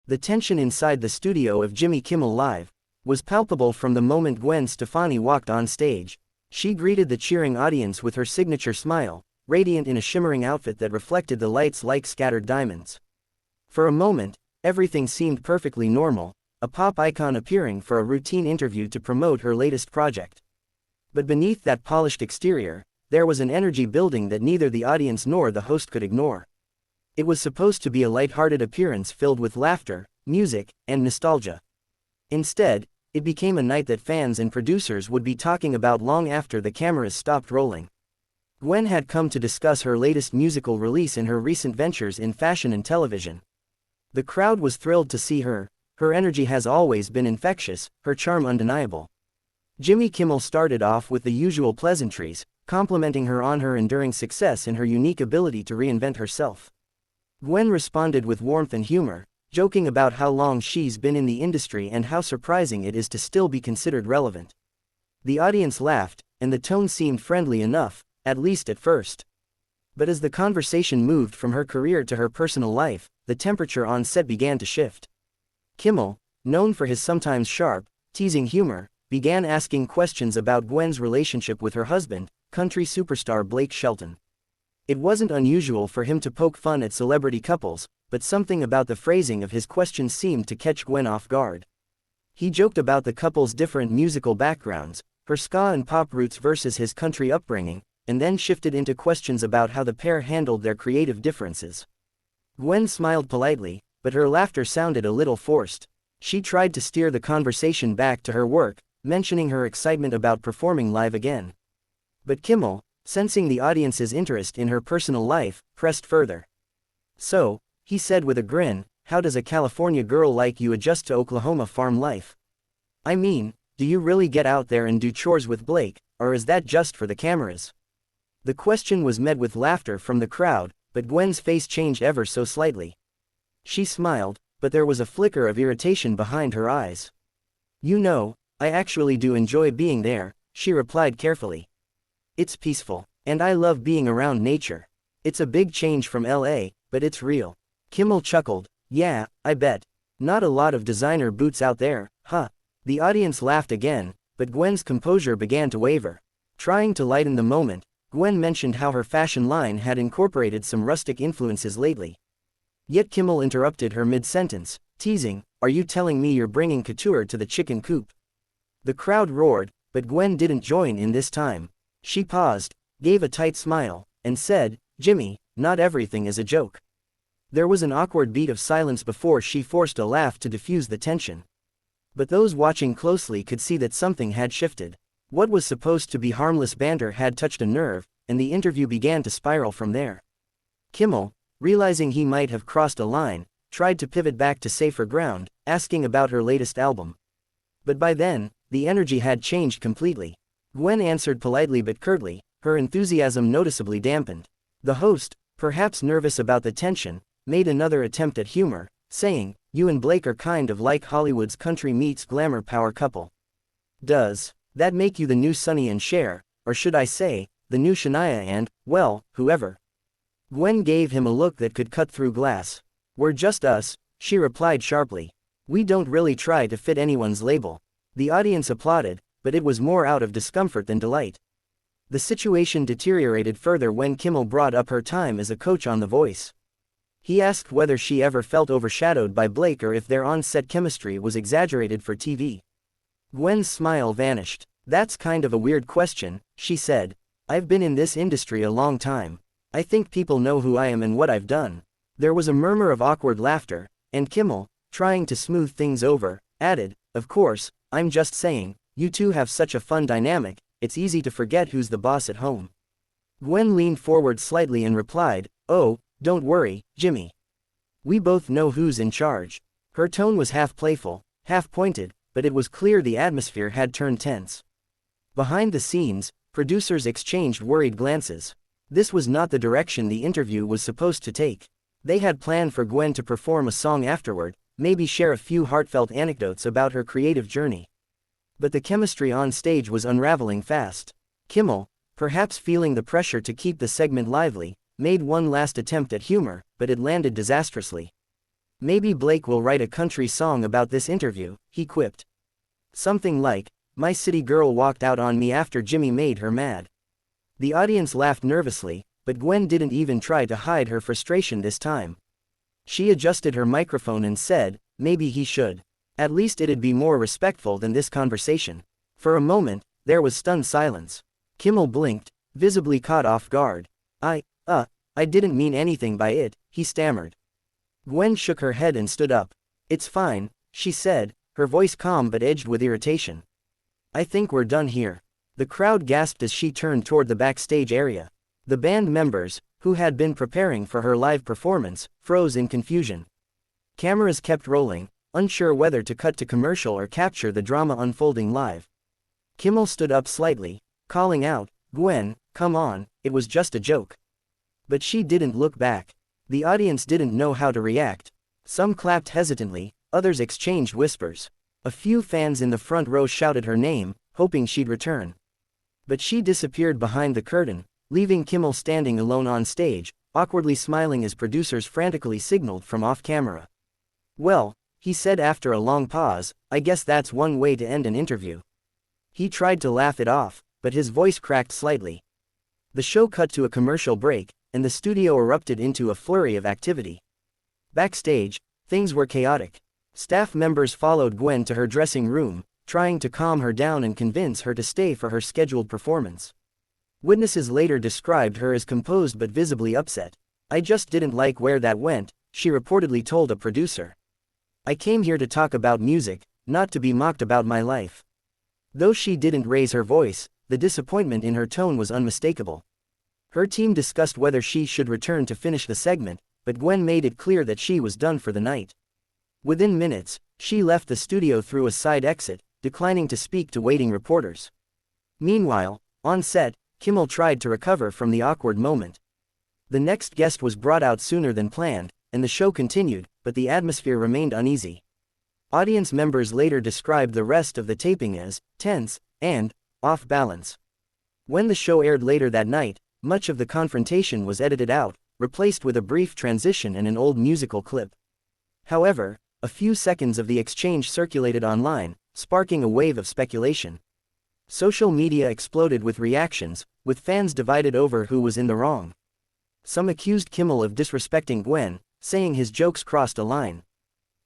The tension inside the studio of Jimmy Kimmel Live was palpable from the moment Gwen Stefani walked on stage. She greeted the cheering audience with her signature smile, radiant in a shimmering outfit that reflected the lights like scattered diamonds. For a moment, everything seemed perfectly normal, a pop icon appearing for a routine interview to promote her latest project. But beneath that polished exterior, there was an energy building that neither the audience nor the host could ignore. It was supposed to be a light-hearted appearance filled with laughter, music, and nostalgia. Instead, it became a night that fans and producers would be talking about long after the cameras stopped rolling. Gwen had come to discuss her latest musical release and her recent ventures in fashion and television. The crowd was thrilled to see her. Her energy has always been infectious, her charm undeniable. Jimmy Kimmel started off with the usual pleasantries, complimenting her on her enduring success and her unique ability to reinvent herself. Gwen responded with warmth and humor, joking about how long she's been in the industry and how surprising it is to still be considered relevant. The audience laughed, and the tone seemed friendly enough, at least at first. But as the conversation moved from her career to her personal life, the temperature on set began to shift. Kimmel, known for his sometimes sharp, teasing humor, began asking questions about Gwen's relationship with her husband, country superstar Blake Shelton. It wasn't unusual for him to poke fun at celebrity couples, but something about the phrasing of his questions seemed to catch Gwen off guard. He joked about the couple's different musical backgrounds, her ska and pop roots versus his country upbringing, and then shifted into questions about how the pair handled their creative differences. Gwen smiled politely, but her laughter sounded a little forced. She tried to steer the conversation back to her work, mentioning her excitement about performing live again. But Kimmel, sensing the audience's interest in her personal life, pressed further. "So," he said with a grin, "how does a California girl like you adjust to Oklahoma farm life? I mean, do you really get out there and do chores with Blake, or is that just for the cameras?" The question was met with laughter from the crowd, but Gwen's face changed ever so slightly. She smiled, but there was a flicker of irritation behind her eyes. "You know, I actually do enjoy being there," she replied carefully. "It's peaceful, and I love being around nature. It's a big change from LA, but it's real." Kimmel chuckled. "Yeah, I bet. Not a lot of designer boots out there, huh?" The audience laughed again, but Gwen's composure began to waver. Trying to lighten the moment, Gwen mentioned how her fashion line had incorporated some rustic influences lately. Yet Kimmel interrupted her mid-sentence, teasing, "Are you telling me you're bringing couture to the chicken coop?" The crowd roared, but Gwen didn't join in this time. She paused, gave a tight smile, and said, "Jimmy, not everything is a joke." There was an awkward beat of silence before she forced a laugh to diffuse the tension. But those watching closely could see that something had shifted. What was supposed to be harmless banter had touched a nerve, and the interview began to spiral from there. Kimmel, realizing he might have crossed a line, tried to pivot back to safer ground, asking about her latest album. But by then, the energy had changed completely. Gwen answered politely but curtly, her enthusiasm noticeably dampened. The host, perhaps nervous about the tension, made another attempt at humor, saying, "You and Blake are kind of like Hollywood's country meets glamour power couple. Does that make you the new Sonny and Cher, or should I say, the new Shania and, well, whoever?" Gwen gave him a look that could cut through glass. "We're just us," she replied sharply. "We don't really try to fit anyone's label." The audience applauded, but it was more out of discomfort than delight. The situation deteriorated further when Kimmel brought up her time as a coach on The Voice. He asked whether she ever felt overshadowed by Blake or if their on-set chemistry was exaggerated for TV. Gwen's smile vanished. "That's kind of a weird question," she said. "I've been in this industry a long time. I think people know who I am and what I've done." There was a murmur of awkward laughter, and Kimmel, trying to smooth things over, added, "Of course, I'm just saying, you two have such a fun dynamic, it's easy to forget who's the boss at home." Gwen leaned forward slightly and replied, "Oh, don't worry, Jimmy. We both know who's in charge." Her tone was half playful, half pointed, but it was clear the atmosphere had turned tense. Behind the scenes, producers exchanged worried glances. This was not the direction the interview was supposed to take. They had planned for Gwen to perform a song afterward, maybe share a few heartfelt anecdotes about her creative journey. But the chemistry on stage was unraveling fast. Kimmel, perhaps feeling the pressure to keep the segment lively, made one last attempt at humor, but it landed disastrously. Maybe Blake will write a country song about this interview, he quipped. Something like, "My city girl walked out on me after Jimmy made her mad." The audience laughed nervously, but Gwen didn't even try to hide her frustration this time. She adjusted her microphone and said, "Maybe he should. At least it'd be more respectful than this conversation." For a moment, there was stunned silence. Kimmel blinked, visibly caught off guard. I didn't mean anything by it," he stammered. Gwen shook her head and stood up. "It's fine," she said, her voice calm but edged with irritation. "I think we're done here." The crowd gasped as she turned toward the backstage area. The band members, who had been preparing for her live performance, froze in confusion. Cameras kept rolling, unsure whether to cut to commercial or capture the drama unfolding live. Kimmel stood up slightly, calling out, "Gwen, come on, it was just a joke." But she didn't look back. The audience didn't know how to react. Some clapped hesitantly, others exchanged whispers. A few fans in the front row shouted her name, hoping she'd return. But she disappeared behind the curtain, leaving Kimmel standing alone on stage, awkwardly smiling as producers frantically signaled from off-camera. "Well," he said after a long pause, "I guess that's one way to end an interview." He tried to laugh it off, but his voice cracked slightly. The show cut to a commercial break, and the studio erupted into a flurry of activity. Backstage, things were chaotic. Staff members followed Gwen to her dressing room, trying to calm her down and convince her to stay for her scheduled performance. Witnesses later described her as composed but visibly upset. "I just didn't like where that went," she reportedly told a producer. "I came here to talk about music, not to be mocked about my life." Though she didn't raise her voice, the disappointment in her tone was unmistakable. Her team discussed whether she should return to finish the segment, but Gwen made it clear that she was done for the night. Within minutes, she left the studio through a side exit, declining to speak to waiting reporters. Meanwhile, on set, Kimmel tried to recover from the awkward moment. The next guest was brought out sooner than planned, and the show continued, but the atmosphere remained uneasy. Audience members later described the rest of the taping as tense and off balance. When the show aired later that night, much of the confrontation was edited out, replaced with a brief transition and an old musical clip. However, a few seconds of the exchange circulated online, sparking a wave of speculation. Social media exploded with reactions, with fans divided over who was in the wrong. Some accused Kimmel of disrespecting Gwen, saying his jokes crossed a line.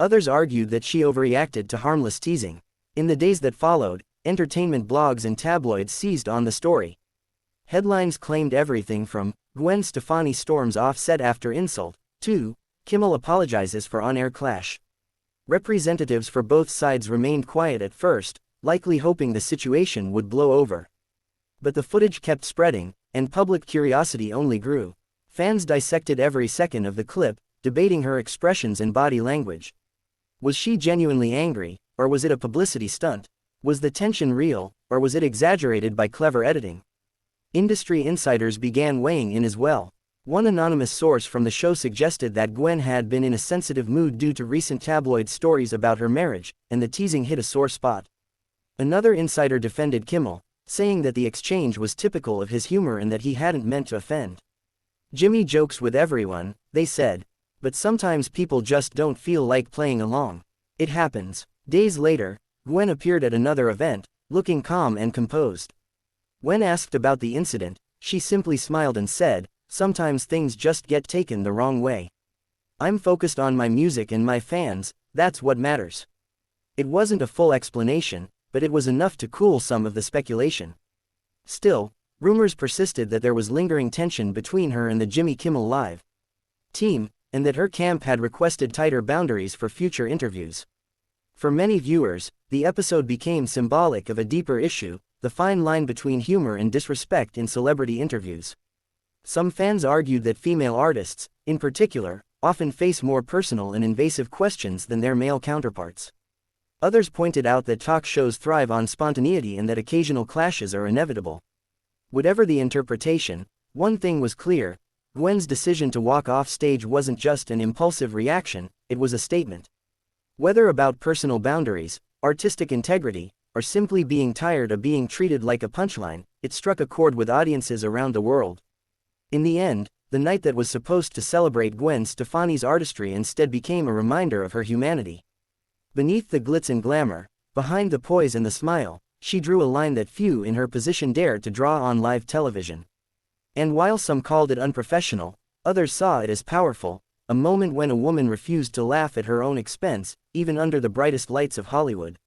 Others argued that she overreacted to harmless teasing. In the days that followed, entertainment blogs and tabloids seized on the story. Headlines claimed everything from, "Gwen Stefani storms off set after insult," to, "Kimmel apologizes for on-air clash." Representatives for both sides remained quiet at first, likely hoping the situation would blow over. But the footage kept spreading, and public curiosity only grew. Fans dissected every second of the clip, debating her expressions and body language. Was she genuinely angry, or was it a publicity stunt? Was the tension real, or was it exaggerated by clever editing? Industry insiders began weighing in as well. One anonymous source from the show suggested that Gwen had been in a sensitive mood due to recent tabloid stories about her marriage, and the teasing hit a sore spot. Another insider defended Kimmel, saying that the exchange was typical of his humor and that he hadn't meant to offend. "Jimmy jokes with everyone," they said. "But sometimes people just don't feel like playing along. It happens." Days later, Gwen appeared at another event, looking calm and composed. When asked about the incident, she simply smiled and said, "Sometimes things just get taken the wrong way. I'm focused on my music and my fans, that's what matters." It wasn't a full explanation, but it was enough to cool some of the speculation. Still, rumors persisted that there was lingering tension between her and the Jimmy Kimmel Live team, and that her camp had requested tighter boundaries for future interviews. For many viewers, the episode became symbolic of a deeper issue, the fine line between humor and disrespect in celebrity interviews. Some fans argued that female artists, in particular, often face more personal and invasive questions than their male counterparts. Others pointed out that talk shows thrive on spontaneity and that occasional clashes are inevitable. Whatever the interpretation, one thing was clear: Gwen's decision to walk off stage wasn't just an impulsive reaction, it was a statement. Whether about personal boundaries, artistic integrity, or simply being tired of being treated like a punchline, it struck a chord with audiences around the world. In the end, the night that was supposed to celebrate Gwen Stefani's artistry instead became a reminder of her humanity. Beneath the glitz and glamour, behind the poise and the smile, she drew a line that few in her position dared to draw on live television. And while some called it unprofessional, others saw it as powerful, a moment when a woman refused to laugh at her own expense, even under the brightest lights of Hollywood.